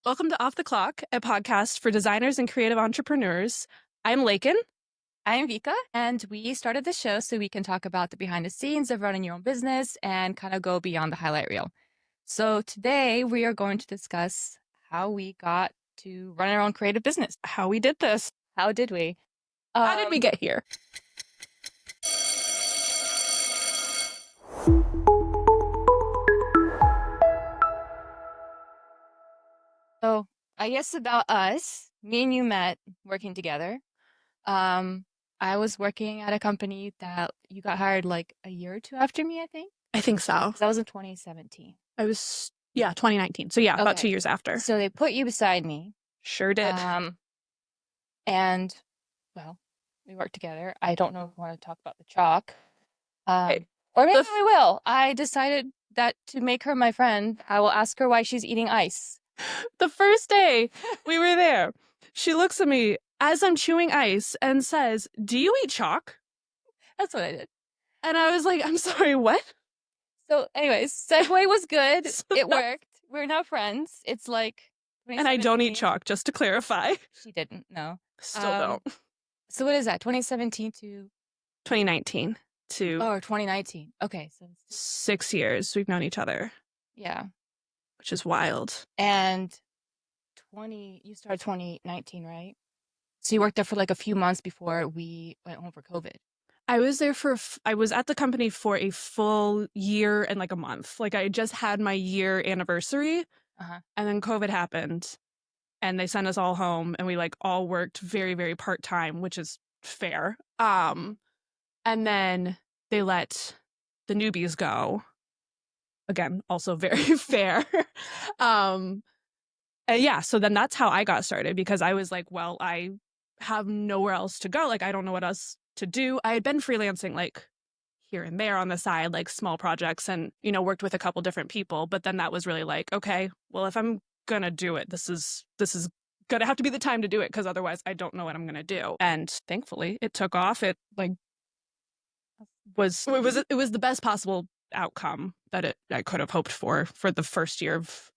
Welcome to Off the Clock, a podcast for designers and creative entrepreneurs. I'm Laken. I'm Vika, and we started the show so we can talk about the behind the scenes of running your own business and kind of go beyond the highlight reel. So today we are going to discuss how we got to run our own creative business. How we did this. How did we? How did we get here? So I guess about us, me and you met working together. I was working at a company that you got hired like a year or two after me, I think. I think so. 'Cause that was in 2017. I was, 2019. So yeah, about 2 years after. So they put you beside me. Sure did. And well, we worked together. I don't know if we want to talk about the chalk. Or maybe we will. I decided that to make her my friend, I will ask her why she's eating ice. The first day we were there, she looks at me as I'm chewing ice and says, "Do you eat chalk?" That's what I did. And I was like, "I'm sorry, what?" So anyways, segue was good. It worked. We're now friends. It's like And I don't eat chalk, just to clarify. She didn't, no. Still don't. So what is that? 2017 to 2019 to 2019. Okay, so 6 years we've known each other. Yeah. Which is wild. And you started 2019, right? So you worked there for like a few months before we went home for COVID. I was there I was at the company for a full year and like a month. Like I just had my year anniversary and then COVID happened and they sent us all home and we like all worked very, very part-time, which is fair. And then they let the newbies go. Again, also very fair. Yeah, so then that's how I got started because I was like, well, I have nowhere else to go. Like, I don't know what else to do. I had been freelancing like here and there on the side, like small projects and, worked with a couple different people. But then that was really like, okay, well, if I'm going to do it, this is going to have to be the time to do it because otherwise I don't know what I'm going to do. And thankfully it took off. It was the best possible outcome that I could have hoped for the first year of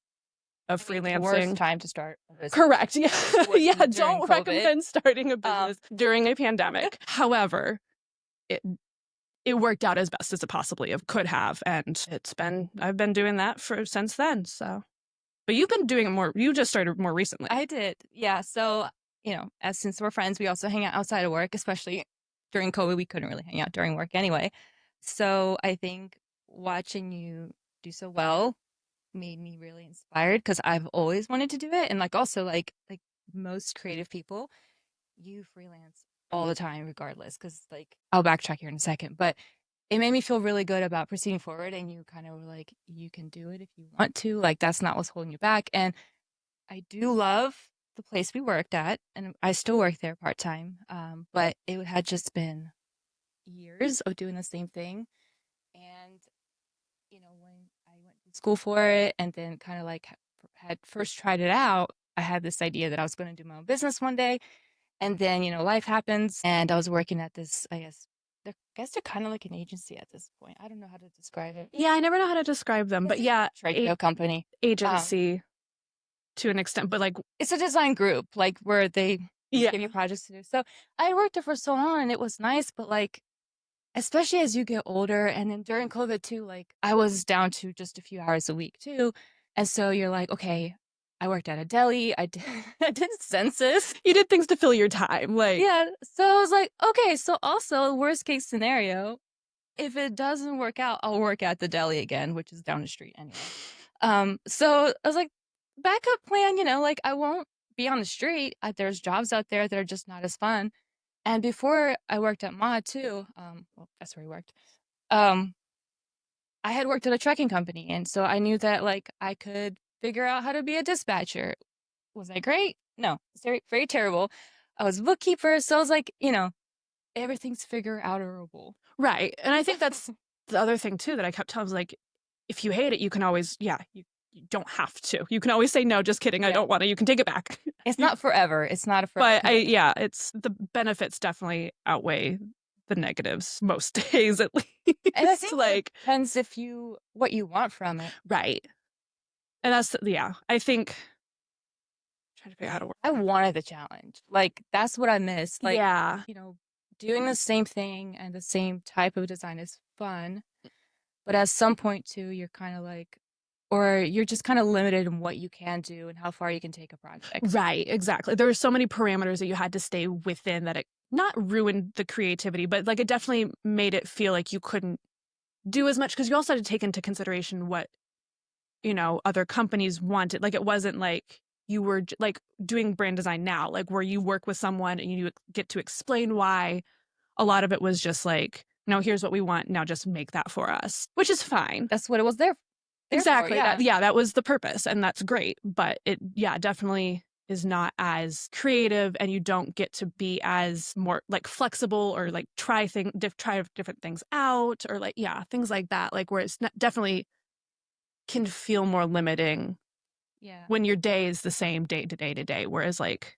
freelancing. Worst time to start a business. Correct. Yeah. Yeah. Don't recommend starting a business during a pandemic. However, it worked out as best as it possibly could have. And I've been doing that since then. So, but you've been doing it more, you just started more recently. I did. Yeah. So, since we're friends, we also hang out outside of work, especially during COVID, we couldn't really hang out during work anyway. So I think watching you do so well made me really inspired because I've always wanted to do it. And also like most creative people, you freelance all the time regardless because I'll backtrack here in a second, but it made me feel really good about proceeding forward and you kind of were like, you can do it if you want to, like that's not what's holding you back. And I do love the place we worked at and I still work there part-time, but it had just been years of doing the same thing. And when I went to school for it and then kind of had first tried it out, I had this idea that I was going to do my own business one day. And then, life happens and I was working at this, I guess they're kind of like an agency at this point. I don't know how to describe it. Yeah, I never know how to describe them, but yeah. Trade show company. Agency to an extent, but it's a design group, where they give you projects to do. So I worked there for so long and it was nice, but especially as you get older and then during COVID too, I was down to just a few hours a week too. And so you're like, okay, I worked at a deli. I did census. You did things to fill your time. Yeah. So I was like, okay, so also worst case scenario, if it doesn't work out, I'll work at the deli again, which is down the street anyway. So I was like, backup plan, I won't be on the street. There's jobs out there that are just not as fun. And before I worked at Mod too, well, that's where he worked. I had worked at a trucking company. And so I knew that I could figure out how to be a dispatcher. Was I great? No, it's very, very terrible. I was a bookkeeper. So I was like, everything's figure outable. Right. And I think that's the other thing too, that I kept telling, was if you hate it, you can always, you don't have to. You can always say, no, just kidding. I don't want to. You can take it back. It's not forever. It's not a forever. But it's the benefits definitely outweigh the negatives most days at least. And I think it depends what you want from it. Right. And that's, I think trying to figure out how to work. I wanted the challenge. Like, that's what I missed. Like, Yeah. you know, doing the same thing and the same type of design is fun. But at some point too, you're kind of like, or you're just kind of limited in what you can do and how far you can take a project. Right, exactly. There were so many parameters that you had to stay within that it not ruined the creativity, but like it definitely made it feel like you couldn't do as much because you also had to take into consideration what, other companies wanted. Like it wasn't like you were like doing brand design now, like where you work with someone and you get to explain why. A lot of it was just like, no, here's what we want. Now just make that for us, which is fine. That's what it was there for. Exactly. Yeah. That was the purpose, and that's great. But it, yeah, definitely is not as creative, and you don't get to be as more like flexible or like try different things out, or like things like that. Like where it's definitely can feel more limiting Yeah. when your day is the same day to day to day. Whereas like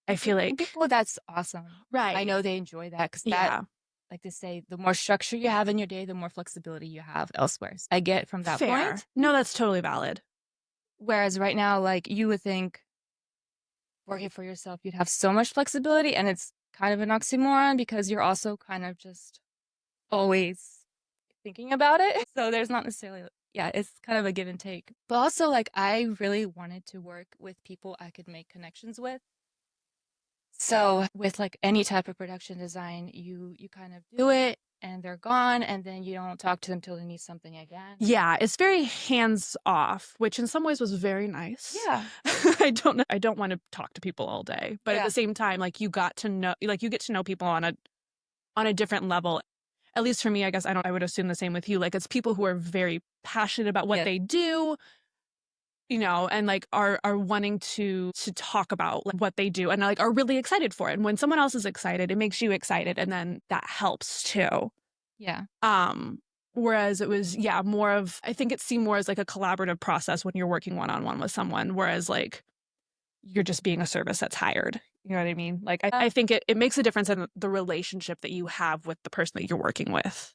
I feel like people, that's awesome. right. I know they enjoy that because Yeah. like to say, the more structure you have in your day, the more flexibility you have elsewhere. So I get from that Fair. point. No, that's totally valid. Whereas right now, like you would think working for yourself, you'd have so much flexibility, and it's kind of an oxymoron because you're also kind of just always thinking about it. So there's not necessarily, it's kind of a give and take. But also, like, I really wanted to work with people I could make connections with. So with like any type of production design, you kind of do it and they're gone, and then you don't talk to them till they need something again. Yeah, it's very hands off, which in some ways was very nice. Yeah. I don't want to talk to people all day, but at the same time, like you get to know people on a different level. At least for me, I guess I would assume the same with you. Like it's people who are very passionate about what they do, and like are wanting to talk about like what they do and like are really excited for it. And when someone else is excited, it makes you excited, and then that helps too. Yeah. Whereas it was, more of, I think it seemed more as like a collaborative process when you're working one-on-one with someone, whereas like you're just being a service that's hired. You know what I mean? Like, I think it makes a difference in the relationship that you have with the person that you're working with.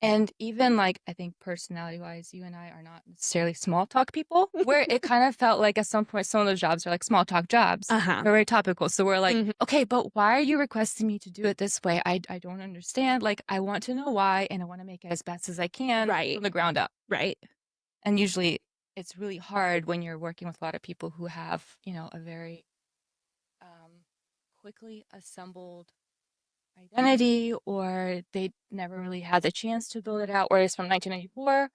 And even like, I think personality wise, you and I are not necessarily small talk people, where it kind of felt like at some point, some of those jobs are like small talk jobs. They're very topical. So we're like, okay, but why are you requesting me to do it this way? I don't understand. Like, I want to know why, and I want to make it as best as I can from the ground up. Right. And usually it's really hard when you're working with a lot of people who have, a very quickly assembled identity, or they never really had the chance to build it out, whereas from 1994.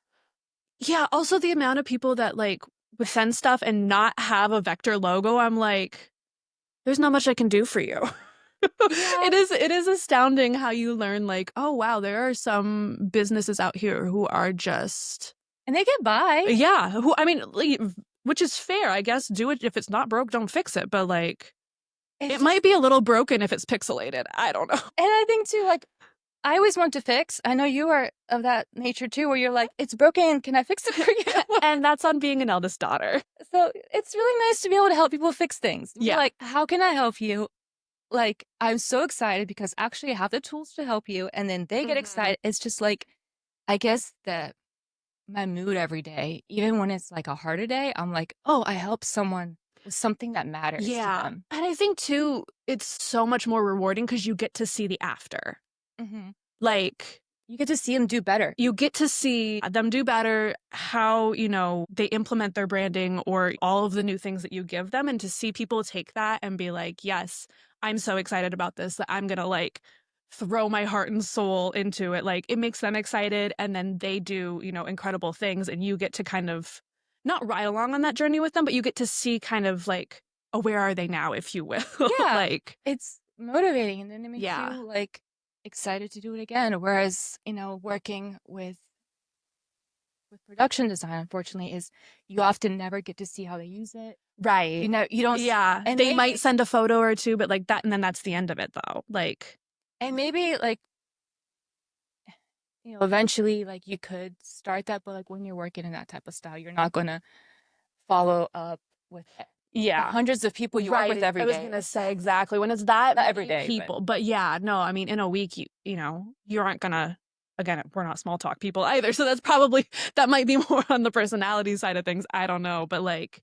Yeah, also the amount of people that like would send stuff and not have a vector logo, I'm like, there's not much I can do for you. It is astounding how you learn like, oh wow, there are some businesses out here who are just, and they get by. Yeah, who, I mean, which is fair, I guess. Do it. If it's not broke, don't fix it. But like, it might be a little broken if it's pixelated. I don't know. And I think too, like, I always want to fix. I know you are of that nature too, where you're like, it's broken. Can I fix it for you? And that's on being an eldest daughter. So it's really nice to be able to help people fix things. Yeah. Like, how can I help you? Like, I'm so excited because actually I have the tools to help you. And then they get excited. It's just like, I guess that my mood every day, even when it's like a harder day, I'm like, oh, I helped someone with something that matters to them. And I think too, it's so much more rewarding because you get to see the after. Like, you get to see them do better. You get to see them do better, how, they implement their branding or all of the new things that you give them, and to see people take that and be like, yes, I'm so excited about this that I'm going to like throw my heart and soul into it. Like it makes them excited, and then they do, incredible things, and you get to kind of not ride along on that journey with them, but you get to see kind of like, oh, where are they now, if you will? Yeah. Like it's motivating, and then it makes you like excited to do it again. Whereas, working with production design, unfortunately, is you often never get to see how they use it. Right. You don't. Yeah. And they might send a photo or two, but like that, and then that's the end of it though. Like, and maybe like, eventually like you could start that, but like when you're working in that type of style, you're not going to follow up with the hundreds of people you work with every day. I was going to say exactly when it's that not every day people, but no, I mean, in a week, you aren't going to, again, we're not small talk people either. So that might be more on the personality side of things. I don't know. But like,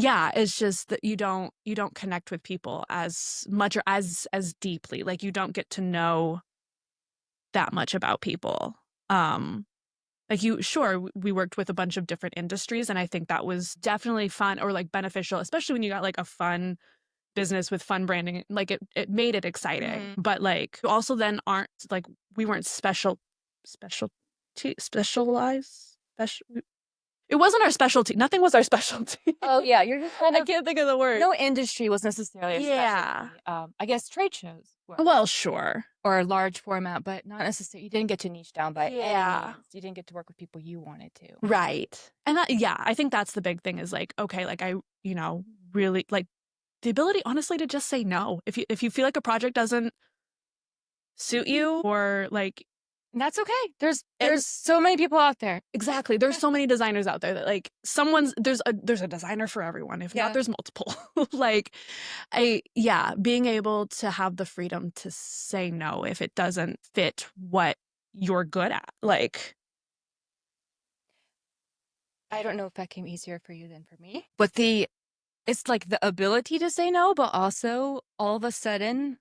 Yeah, it's just that you don't connect with people as much or as deeply. Like you don't get to know that much about people. Like we worked with a bunch of different industries, and I think that was definitely fun or like beneficial, especially when you got like a fun business with fun branding. Like it made it exciting. But like also then aren't like we weren't specialized special. It wasn't our specialty. Nothing was our specialty. Oh yeah, you're just kind I of can't think of the word. no industry was necessarily a Yeah. specialty. I guess trade shows were. Well, sure. Or a large format, but not necessarily. You didn't get to niche down by any Yeah. means. You didn't get to work with people you wanted to. Right. And that, yeah, I think that's the big thing is like, okay, like I, really like the ability honestly to just say no. If you feel like a project doesn't suit you or like And that's okay. There's so many people out there. exactly. There's so many designers out there that like there's a designer for everyone. If not, there's multiple. Like being able to have the freedom to say no if it doesn't fit what you're good at. Like I don't know if that came easier for you than for me. But it's like the ability to say no, but also all of a sudden,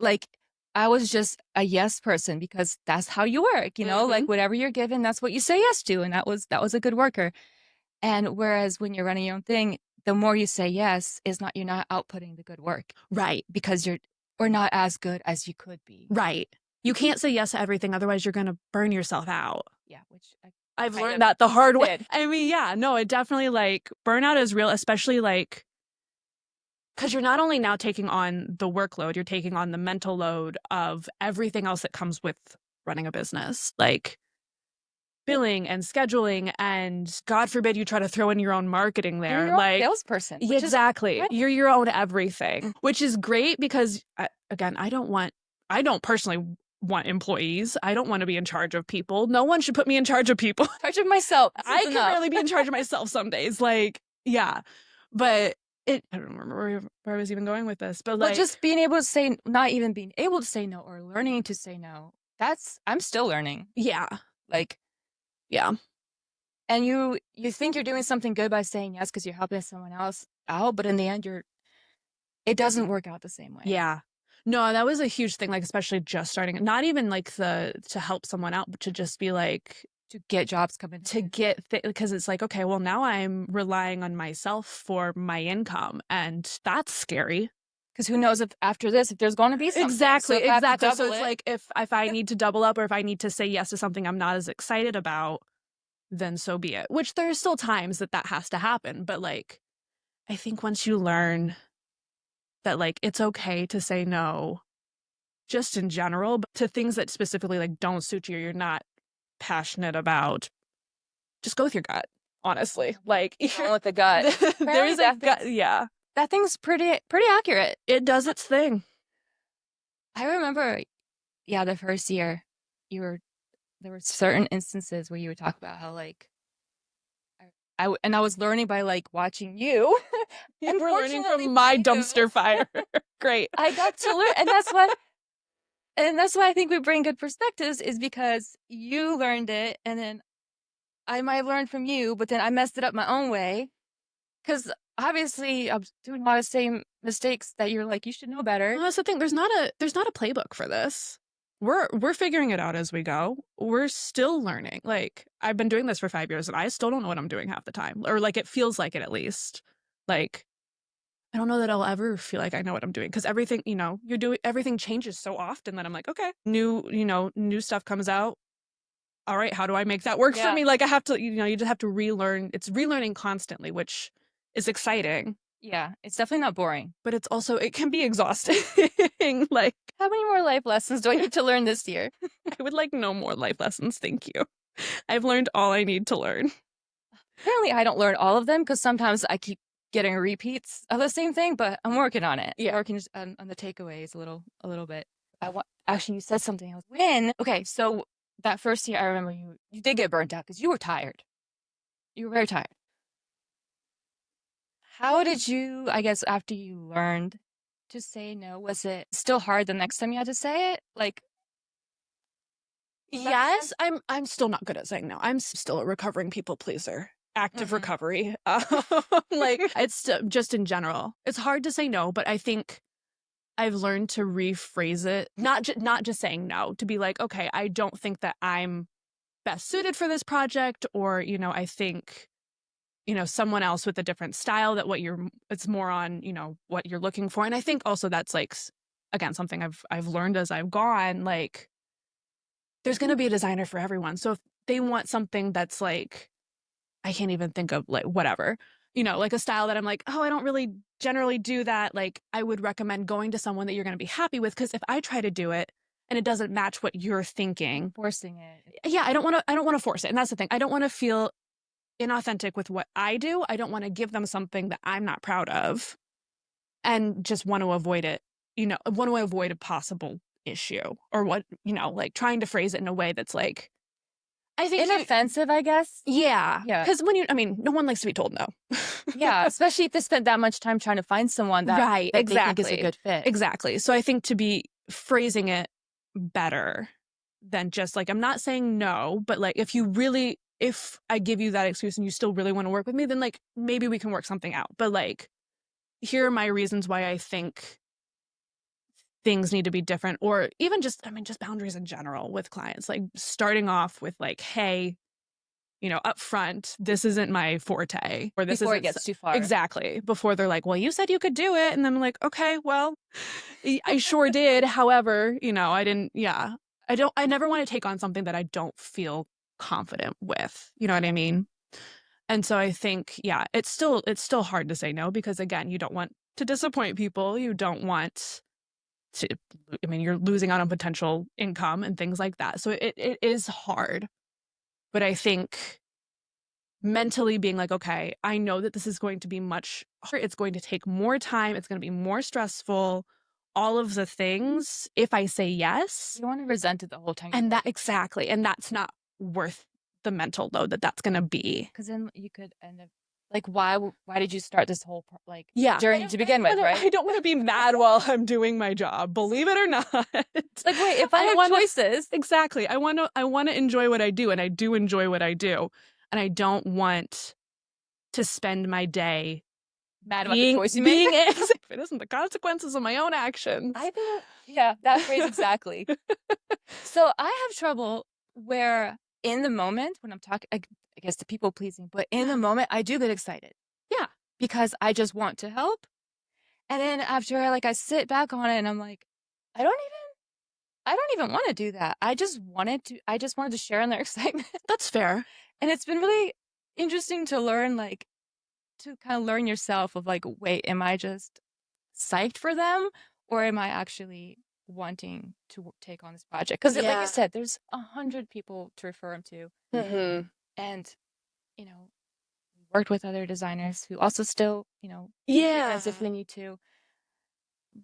like I was just a yes person because that's how you work, like whatever you're given, that's what you say yes to. And that was a good worker. And whereas when you're running your own thing, the more you say yes you're not outputting the good work. Right. Because or not as good as you could be. Right. You can't say yes to everything. Otherwise you're going to burn yourself out. Yeah. Which I've learned that the hard way. I mean, yeah, no, it definitely like burnout is real, especially like because you're not only now taking on the workload, you're taking on the mental load of everything else that comes with running a business, like billing and scheduling, and God forbid you try to throw in your own marketing there. You're your like own salesperson. Exactly. You're your own everything, which is great because again, I don't personally want employees. I don't want to be in charge of people. No one should put me in charge of people. In charge of myself. I can barely be in charge of myself some days. Like, yeah. But I don't remember where I was even going with this, but like just being able to say, not even being able to say no or learning to say no, I'm still learning. Yeah. Like, yeah. And you think you're doing something good by saying yes because you're helping someone else out, but in the end it doesn't work out the same way. Yeah. No, that was a huge thing, like especially just starting, not even like to help someone out, but to just be like to get jobs coming to get because it's like, okay, well now I'm relying on myself for my income, and that's scary. Because who knows if after this, if there's going to be something. Exactly. So it's like if I need to double up or if I need to say yes to something I'm not as excited about, then so be it. Which there's still times that has to happen. But like, I think once you learn that like it's okay to say no, just in general, but to things that specifically like don't suit you, you're not passionate about, just go with your gut. Honestly, like going with the gut. There is a gut. Yeah, that thing's pretty accurate. It does its thing. I remember, the first year, there were certain instances where you would talk about how like I was learning by like watching you. You were learning from my dumpster fire. Great. I got to learn, and that's why I think we bring good perspectives is because you learned it, and then I might have learned from you, but then I messed it up my own way. Because obviously I'm doing a lot of same mistakes that you're like, you should know better. Well, that's the thing. There's not a playbook for this. We're figuring it out as we go. We're still learning. Like I've been doing this for 5 years and I still don't know what I'm doing half the time. Or like it feels like it at least. Like I don't know that I'll ever feel like I know what I'm doing because everything, everything changes so often that I'm like, okay, new stuff comes out. All right, how do I make that work for me? Like I have to, you just have to relearn. It's relearning constantly, which is exciting. Yeah, it's definitely not boring. But it can be exhausting. Like, how many more life lessons do I need to learn this year? I would like no more life lessons, thank you. I've learned all I need to learn. Apparently I don't learn all of them because sometimes I keep getting repeats of the same thing, but I'm working on it. Yeah. Working on the takeaways a little bit. Actually, you said something. I was when. Okay, so that first year, I remember you did get burnt out because you were tired. You were very tired. How did you, I guess, after you learned to say no, was it still hard the next time you had to say it? Like, yes, I'm still not good at saying no. I'm still a recovering people pleaser. active recovery. Like it's just in general. It's hard to say no, but I think I've learned to rephrase it, not just saying no, to be like, okay, I don't think that I'm best suited for this project, or, you know, I think, you know, someone else with a different style that it's more on, you know, what you're looking for. And I think also that's like, again, something I've learned as I've gone, like, there's going to be a designer for everyone. So if they want something that's like, I can't even think of, like, whatever, you know, like a style that I'm like, oh, I don't really generally do that. Like, I would recommend going to someone that you're going to be happy with. Cause if I try to do it and it doesn't match what you're thinking, Forcing it. yeah, I don't want to force it. And that's the thing. I don't want to feel inauthentic with what I do. I don't want to give them something that I'm not proud of and just want to avoid it, you know, want to avoid a possible issue, or what, you know, like trying to phrase it in a way that's like, I think inoffensive, I guess. Yeah. Yeah. Because I mean, no one likes to be told no. Yeah. Especially if they spent that much time trying to find someone that they think is a good fit. Exactly. So I think to be phrasing it better than just like, I'm not saying no, but like, if I give you that excuse and you still really want to work with me, then like, maybe we can work something out. But like, here are my reasons why I think things need to be different, or even just, I mean, just boundaries in general with clients, like starting off with like, hey, you know, up front, this isn't my forte, or this before isn't, it gets too far. Exactly. Before they're like, well, you said you could do it. And then I'm like, okay, well, I sure did. However, you know, I never want to take on something that I don't feel confident with. You know what I mean? And so I think, yeah, it's still hard to say no, because again, you don't want to disappoint people. You don't want to, I mean, you're losing out on potential income and things like that. So it is hard. But I think mentally being like, okay, I know that this is going to be much harder. It's going to take more time. It's going to be more stressful. All of the things, if I say yes. You want to resent it the whole time. And exactly. And that's not worth the mental load that's going to be. Because then you could end up, like, why did you start this whole, journey to begin with, right? I don't want to be mad while I'm doing my job, believe it or not. Like, wait, if I had choices. Exactly. I want to enjoy what I do, and I do enjoy what I do. And I don't want to spend my day mad about the choice you make. If it isn't the consequences of my own actions. I think, yeah, that phrase exactly. So I have trouble where in the moment when I'm talking, I guess, to people pleasing, but in the moment I do get excited. Yeah. Because I just want to help. And then after I sit back on it and I'm like, I don't even want to do that. I just wanted to share in their excitement. That's fair. And it's been really interesting to learn, to kind of learn yourself of wait, am I just psyched for them, or am I actually wanting to take on this project? Because like you said, there's 100 people to refer them to. Mm-hmm. And, worked with other designers who also still, as if they need to.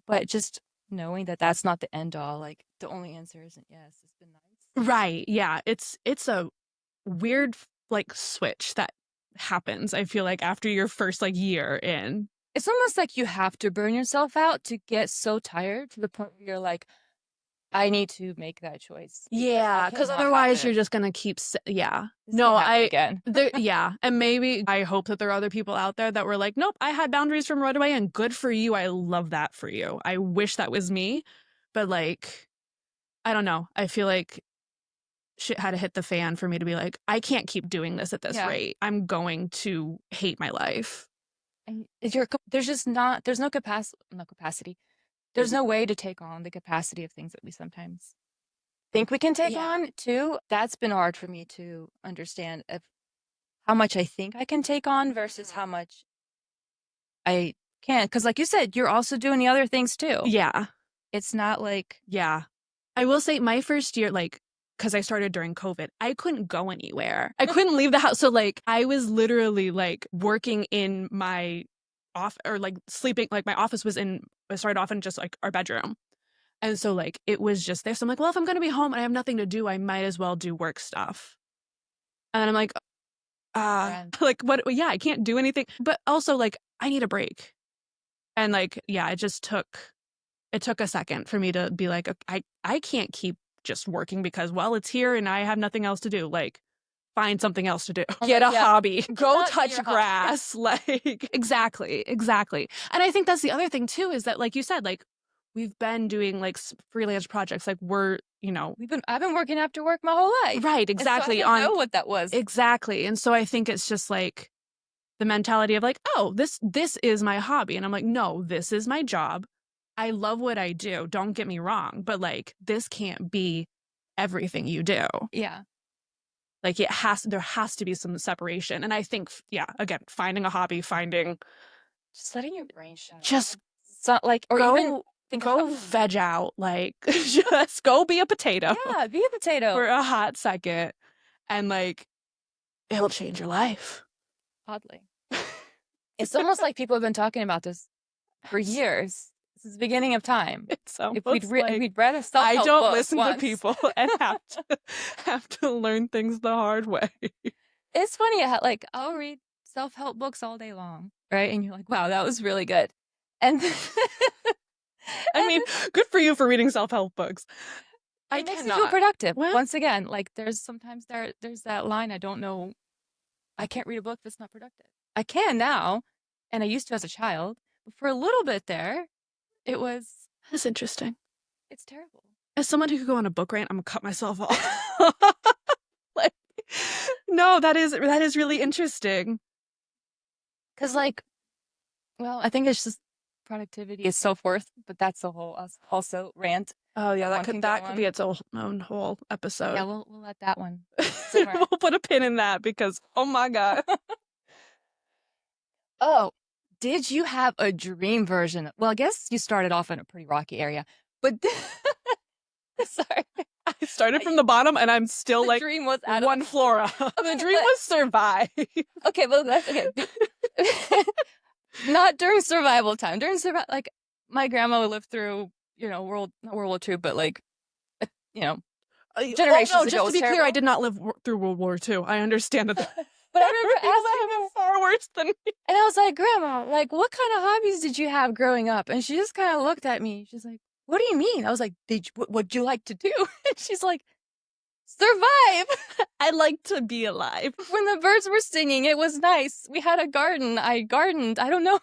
But just knowing that that's not the end all, the only answer isn't yes, it's been nice. Right. Yeah. It's a weird switch that happens, I feel like, after your first year in. It's almost like you have to burn yourself out to get so tired to the point where you're like, I need to make that choice. Yeah, because otherwise you're just gonna keep. Yeah, no, again. Yeah, and maybe I hope that there are other people out there that were like, nope, I had boundaries from right away, and good for you. I love that for you. I wish that was me, but I don't know. I feel like shit had to hit the fan for me to be like, I can't keep doing this at this rate. I'm going to hate my life. And there's no capacity. There's no way to take on the capacity of things that we sometimes think we can take on too. That's been hard for me to understand, of how much I think I can take on versus how much I can. Because like you said, you're also doing the other things too. Yeah. It's not like... Yeah. I will say my first year, because I started during COVID, I couldn't go anywhere. I couldn't leave the house. So I was literally working in my off, or sleeping, my office was I started off in just our bedroom. And so it was just there. So I'm like, well, if I'm going to be home and I have nothing to do, I might as well do work stuff. And I'm like, what? Yeah, I can't do anything. But also I need a break. And it just took a second for me to be like, I can't keep just working because, well, it's here and I have nothing else to do. find something else to do. I'm Get like, a yeah, hobby. Go not touch your hobby. grass. Like, exactly. And I think that's the other thing too, is that, like you said, like, we've been doing like freelance projects. Like, we're, I've been working after work my whole life. right, exactly. And so I didn't know what that was. Exactly. And so I think it's just like the mentality of like, oh, this is my hobby. And I'm like, no, this is my job. I love what I do. Don't get me wrong. But like, this can't be everything you do. Yeah. Like, there has to be some separation. And I think, yeah, again, finding a hobby, Just letting your brain shut just so, like, or even go veg out, like, just go be a potato. Yeah, be a potato for a hot second, and like, it'll change your life. Oddly. It's almost like people have been talking about this for years. Since the beginning of time. It's almost if we'd read a self-help I don't book listen once. to people and have to learn things the hard way. It's funny how, like, I'll read self-help books all day long, right? And you're like, wow, that was really good. And I mean, good for you for reading self-help books. It makes me feel productive. Once again, like, there's that line, I don't know, I can't read a book that's not productive. I can now, and I used to as a child, but for a little bit there, That's interesting. It's terrible. As someone who could go on a book rant, I'm gonna cut myself off. Like, no, that is really interesting. Because, like, well, I think it's just productivity is self-worth, but that's a whole also rant. Oh yeah, that could be its own whole episode. Yeah, we'll let that one. We'll put a pin in that because, oh my God. Oh, did you have a dream version? Well, I guess you started off in a pretty rocky area, but sorry. I started from the bottom and I'm still The like dream was out one floor up. The dream was survive. Okay, well, that's okay. Not during survival time. During like, my grandma lived through, not World War II, but like, generations ago. Just to be clear, I did not live through World War II. I understand that. But I remember asking her far worse than me. And I was like, Grandma, like, what kind of hobbies did you have growing up? And she just kind of looked at me. She's like, what do you mean? I was like, what'd you like to do? And she's like, survive. I like to be alive. When the birds were singing, it was nice. We had a garden. I gardened. I don't know.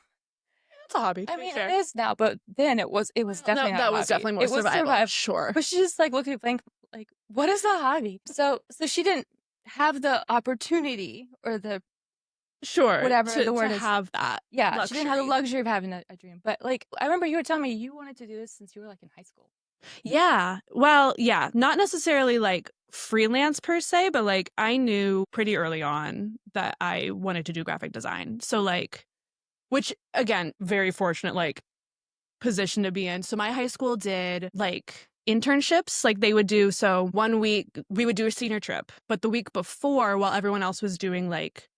It's a hobby. I mean, it is now, but then it was definitely that was definitely more survival. Sure. But she just like looked at me like, what is a hobby? So she didn't have the opportunity or the whatever the word to is. have that. Yeah, luxury. she didn't have the luxury of having a dream. But like, I remember you were telling me you wanted to do this since you were like in high school. Yeah. Well, yeah, not necessarily like freelance per se, but like I knew pretty early on that I wanted to do graphic design. So like, which again, very fortunate like position to be in. So my high school did like internships. Like they would do, so 1 week we would do a senior trip, but the week before, while everyone else was doing like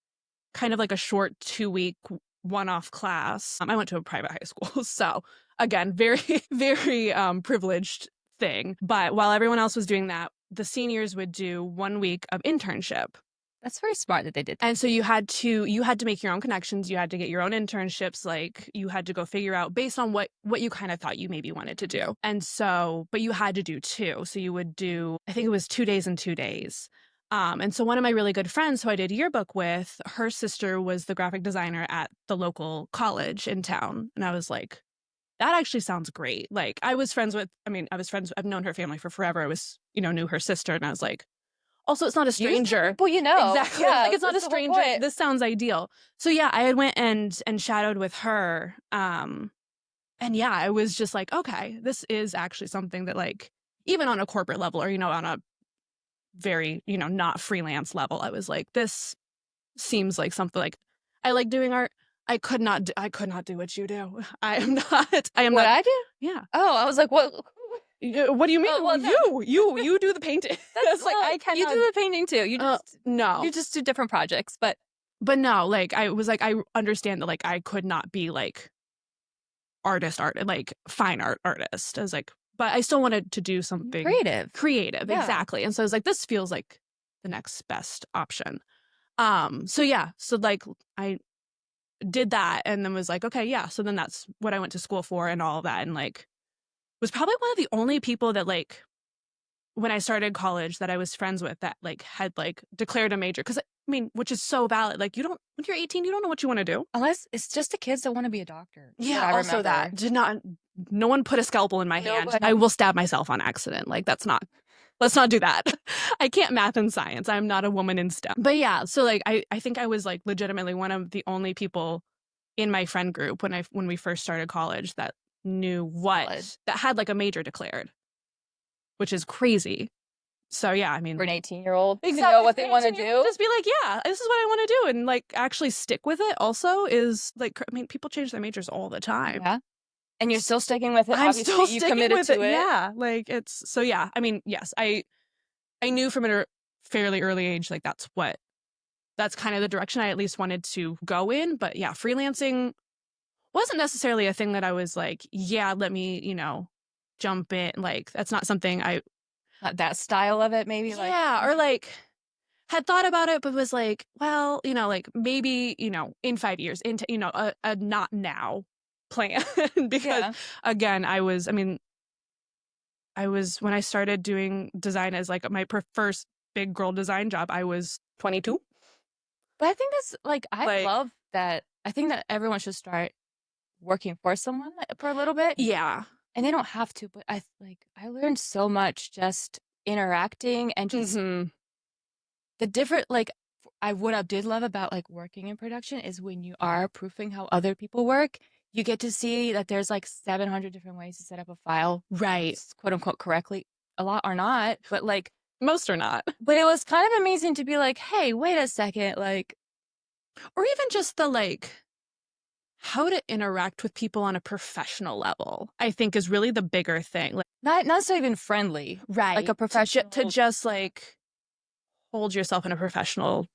kind of like a short 2-week one-off class, I went to a private high school. So again, very, very privileged thing. But while everyone else was doing that, the seniors would do 1 week of internship. That's very smart that they did that. And so you had to make your own connections. You had to get your own internships. Like you had to go figure out based on what you kind of thought you maybe wanted to do. And so, but you had to do 2. So you would do, I think it was 2 days and 2 days. And so one of my really good friends who I did yearbook with, her sister was the graphic designer at the local college in town. And I was like, that actually sounds great. Like I've known her family for forever. I was, knew her sister. And I was like, also, it's not a stranger. Well, Exactly. Yeah, like it's not a stranger. This sounds ideal. So yeah, I had went and shadowed with her. And yeah, I was just like, okay, this is actually something that like, even on a corporate level or, on a very, not freelance level, I was like, this seems like something like, I like doing art. I could not do what you do. I am not. What I do? Yeah. Oh, I was like, what? What do you mean? Oh, well, you do the painting. That's like I cannot. You do the painting too. You just no. You just do different projects, but no. Like I was like, I understand that like I could not be like art, like fine art artist. I was like, but I still wanted to do something creative, yeah. Exactly. And so I was like, this feels like the next best option. So yeah, so like I did that and then was like, okay, yeah. So then that's what I went to school for and all of that, and like was probably one of the only people that like when I started college that I was friends with that like had like declared a major. Cause I mean, which is so valid. Like when you're 18, you don't know what you want to do. Unless it's just the kids that want to be a doctor. Yeah. Also that no one put a scalpel in my hand. Nobody. I will stab myself on accident. Like let's not do that. I can't math and science. I'm not a woman in STEM. But yeah, so like I think I was like legitimately one of the only people in my friend group when we first started college that knew that had like a major declared, which is crazy. So yeah, I mean, For an 18-year-old, exactly, to know what they want to do, just be like, yeah, this is what I want to do, and like actually stick with it. Also, is like, I mean, people change their majors all the time. Yeah, and you're still sticking with it. I'm obviously, still you sticking committed with to it. Yeah, like it's so. Yeah, I mean, yes, I knew from a fairly early age, like that's kind of the direction I at least wanted to go in. But yeah, freelancing wasn't necessarily a thing that I was like, yeah, let me, jump in. Like that's not something Not that style of it, maybe. Yeah, or like had thought about it, but was like, well, like maybe, in 5 years into, a not now plan. Because again, when I started doing design as like my first big girl design job, I was 22. But I think that's like, I love that. I think that everyone should start working for someone for a little bit. Yeah. And they don't have to, but I learned so much just interacting and just the different, like, what I did love about like working in production is when you are proofing how other people work, you get to see that there's like 700 different ways to set up a file, right, quote unquote, correctly. A lot are not, but like most are not. But it was kind of amazing to be like, hey, wait a second, like, or even just the like how to interact with people on a professional level, I think is really the bigger thing. Like not so even friendly, right? Like a professional to just like hold yourself in a professional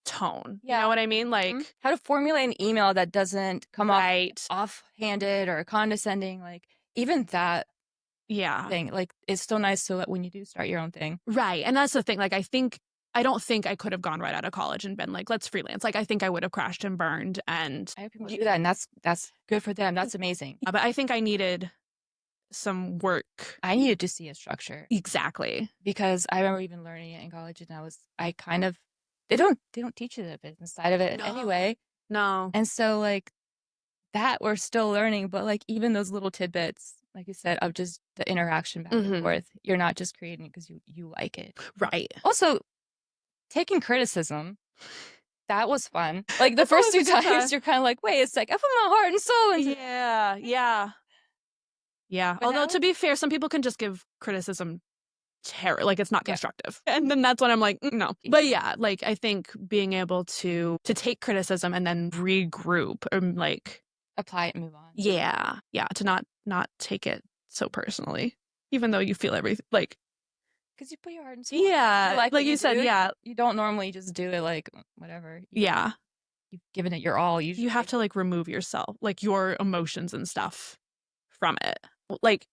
tone. You know what I mean? Like how to formulate an email that doesn't come off offhanded or condescending. Like even that thing, like it's still nice so that when you do start your own thing. Right. And that's the thing. Like I don't think I could have gone right out of college and been like, let's freelance. Like I think I would have crashed and burned. And I have people do that, and that's good for them. That's amazing. But I think I needed some work. I needed to see a structure. Exactly. Because I remember even learning it in college, and I kind of they don't teach you the business side of it anyway. No. And so like that we're still learning, but like even those little tidbits, like you said, of just the interaction back and forth, you're not just creating it because you like it. Right. Also, taking criticism, that was fun. Like the first 2 times, you're kind of like, wait, it's like I put my heart and soul into it. Yeah. Although to be fair, some people can just give criticism like it's not constructive. And then that's when I'm like, no. But yeah, like I think being able to take criticism and then regroup and like apply it and move on. Yeah. To not take it so personally, even though you feel everything like because you put your heart and soul. Yeah. Like you said, you don't normally just do it like whatever. You've given it your all. You have to like remove yourself, like your emotions and stuff from it. Like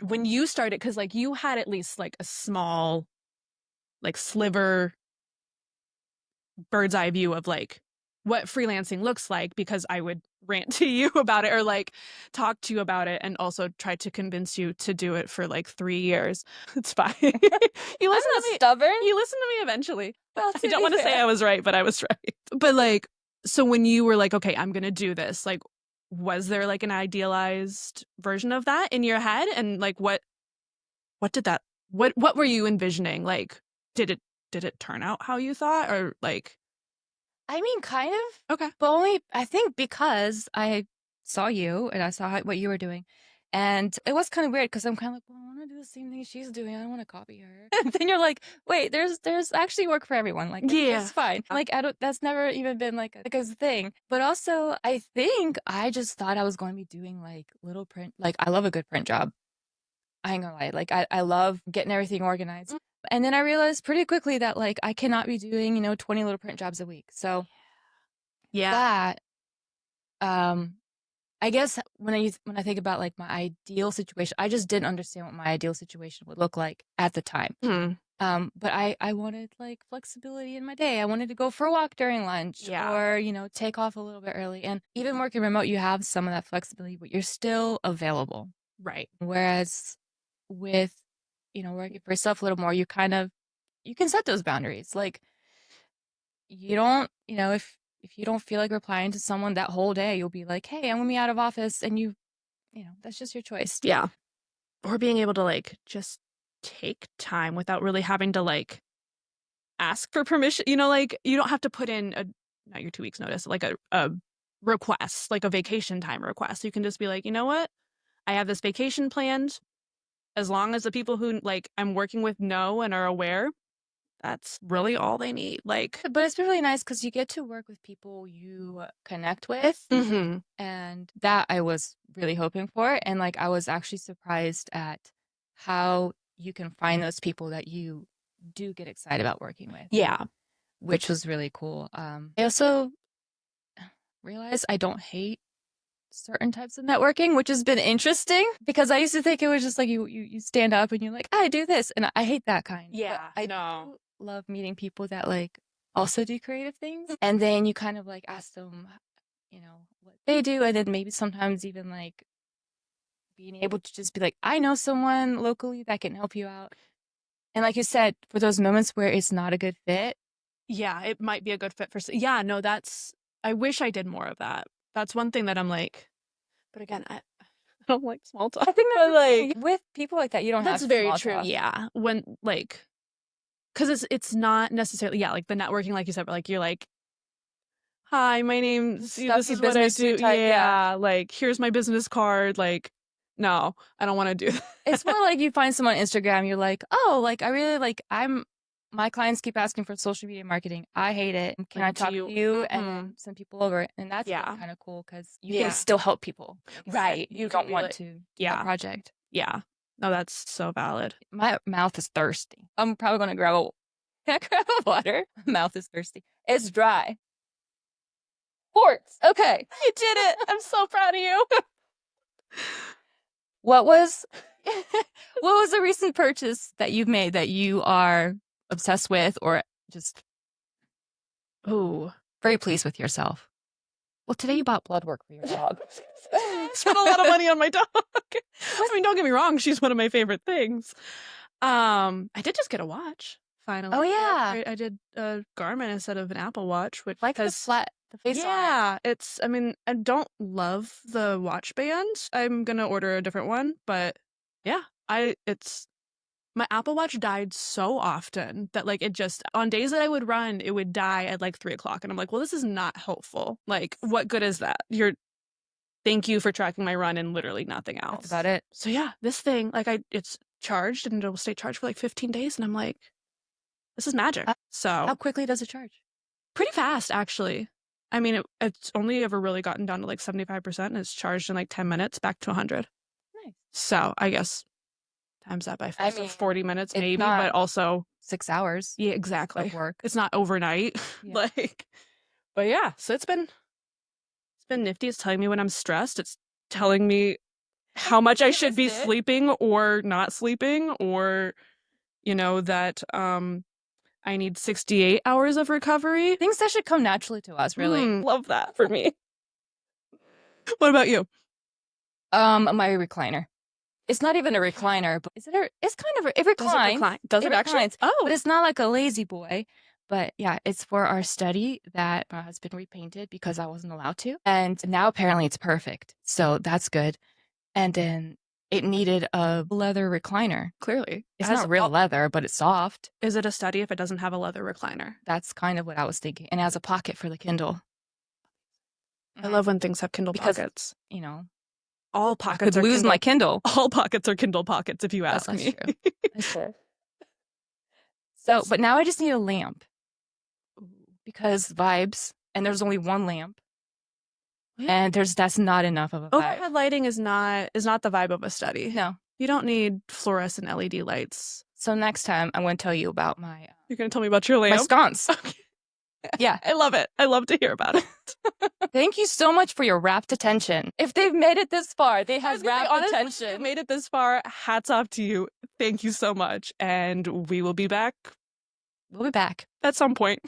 when you started, because like you had at least like a small like sliver bird's eye view of like what freelancing looks like, because I would rant to you about it or like talk to you about it and also try to convince you to do it for like 3 years. It's fine. You listen to me. Stubborn. You listen to me eventually. Well, I don't want to say I was right, but I was right. But like, so when you were like, okay, I'm gonna do this, like, was there like an idealized version of that in your head? And like, what did that? What were you envisioning? Like, did it turn out how you thought, or like? I mean, kind of. Okay. But only, I think, because I saw you and I saw what you were doing. And it was kind of weird because I'm kind of like, well, I want to do the same thing she's doing. I don't want to copy her. And then you're like, wait, there's actually work for everyone. Like, it's fine. Like, that's never even been like a thing. But also, I think I just thought I was going to be doing like little print. Like, I love a good print job. I ain't gonna lie. Like, I love getting everything organized. And then I realized pretty quickly that like I cannot be doing, 20 little print jobs a week. So that I guess when I think about like my ideal situation, I just didn't understand what my ideal situation would look like at the time. But I wanted like flexibility in my day. I wanted to go for a walk during lunch or, take off a little bit early. And even working remote, you have some of that flexibility, but you're still available. Right. Whereas with working for yourself a little more, you can set those boundaries. Like, you don't, if you don't feel like replying to someone that whole day, you'll be like, hey, I'm gonna be out of office, and that's just your choice. Yeah. Or being able to like just take time without really having to like ask for permission. Like you don't have to put in not your 2 weeks notice, like a request, like a vacation time request. You can just be like, you know what? I have this vacation planned. As long as the people who like I'm working with know and are aware, that's really all they need. Like, but it's really nice because you get to work with people you connect with, and that I was really hoping for. And like, I was actually surprised at how you can find those people that you do get excited about working with. Yeah, which was really cool. I also realized I don't hate certain types of networking, which has been interesting because I used to think it was just like you stand up and you're like, I do this, and I hate that kind. Yeah, but I do love meeting people that like also do creative things, and then you kind of like ask them, what they do, and then maybe sometimes even like being able to just be like, I know someone locally that can help you out. And like you said, for those moments where it's not a good fit, yeah, it might be a good fit for. Yeah, no, I wish I did more of that. That's one thing that I'm like, but again, I don't like small talk. I think that's like with people like that, you don't have That's very small true. talk. Yeah, when like, because it's not necessarily like the networking, like you said, but like you're like, hi, my name's this is what I do. Type, yeah, like here's my business card. Like, no, I don't want to do that. It's more like you find someone on Instagram, you're like, oh, like I really like my clients keep asking for social media marketing. I hate it. Can I talk to you and then send people over? And that's kind of cool because you can still help people. Right. You don't want to do that project. Yeah. No, that's so valid. My mouth is thirsty. I'm probably going to grab a water. My mouth is thirsty. It's dry. Quartz. Okay. You did it. I'm so proud of you. What was a recent purchase that you've made that you are obsessed with or just very pleased with yourself? Well, today you bought blood work for your dog. Spent a lot of money on my dog. I mean, don't get me wrong, she's one of my favorite things. I did just get a watch finally. Oh yeah, I did a Garmin instead of an Apple Watch, which like the face. Yeah, I mean, I don't love the watch band. I'm gonna order a different one, but yeah, my Apple Watch died so often that like it just on days that I would run, it would die at like 3 o'clock, and I'm like, well, this is not helpful. Like, what good is that? Thank you for tracking my run and literally nothing else. That's about it. So yeah, this thing, like it's charged and it'll stay charged for like 15 days, and I'm like, this is magic. So how quickly does it charge? Pretty fast, actually. I mean, it's only ever really gotten down to like 75%, and it's charged in like 10 minutes back to 100. Nice. So I guess times that by 5, so 40 minutes maybe, but also 6 hours. Yeah, exactly. Of work. It's not overnight. Yeah. But yeah, so it's been nifty. It's telling me when I'm stressed. It's telling me how much I should be sleeping or not sleeping, or that I need 68 hours of recovery. Things that should come naturally to us, really. Love that for me. What about you? My recliner. It's not even a recliner, but it's kind of it reclines. Does it actually? Reclines. Oh, but it's not like a lazy boy. But yeah, it's for our study that my husband repainted because I wasn't allowed to. And now apparently it's perfect. So that's good. And then it needed a leather recliner. Clearly. It's not real leather, but it's soft. Is it a study if it doesn't have a leather recliner? That's kind of what I was thinking. And it has a pocket for the Kindle. I love when things have Kindle pockets. All pockets I could lose my Kindle. All pockets are Kindle pockets, if you ask me. True. That's true. So, but now I just need a lamp. Because vibes, and there's only one lamp. And that's not enough of a vibe. Overhead lighting is not the vibe of a study. No. You don't need fluorescent LED lights. So next time I'm going to tell you about You're going to tell me about your lamp? My sconce. Okay. Yeah. I love it. I love to hear about it. Thank you so much for your rapt attention. If they've made it this far, they have rapt attention. If made it this far, hats off to you. Thank you so much. And we will be back. We'll be back. At some point.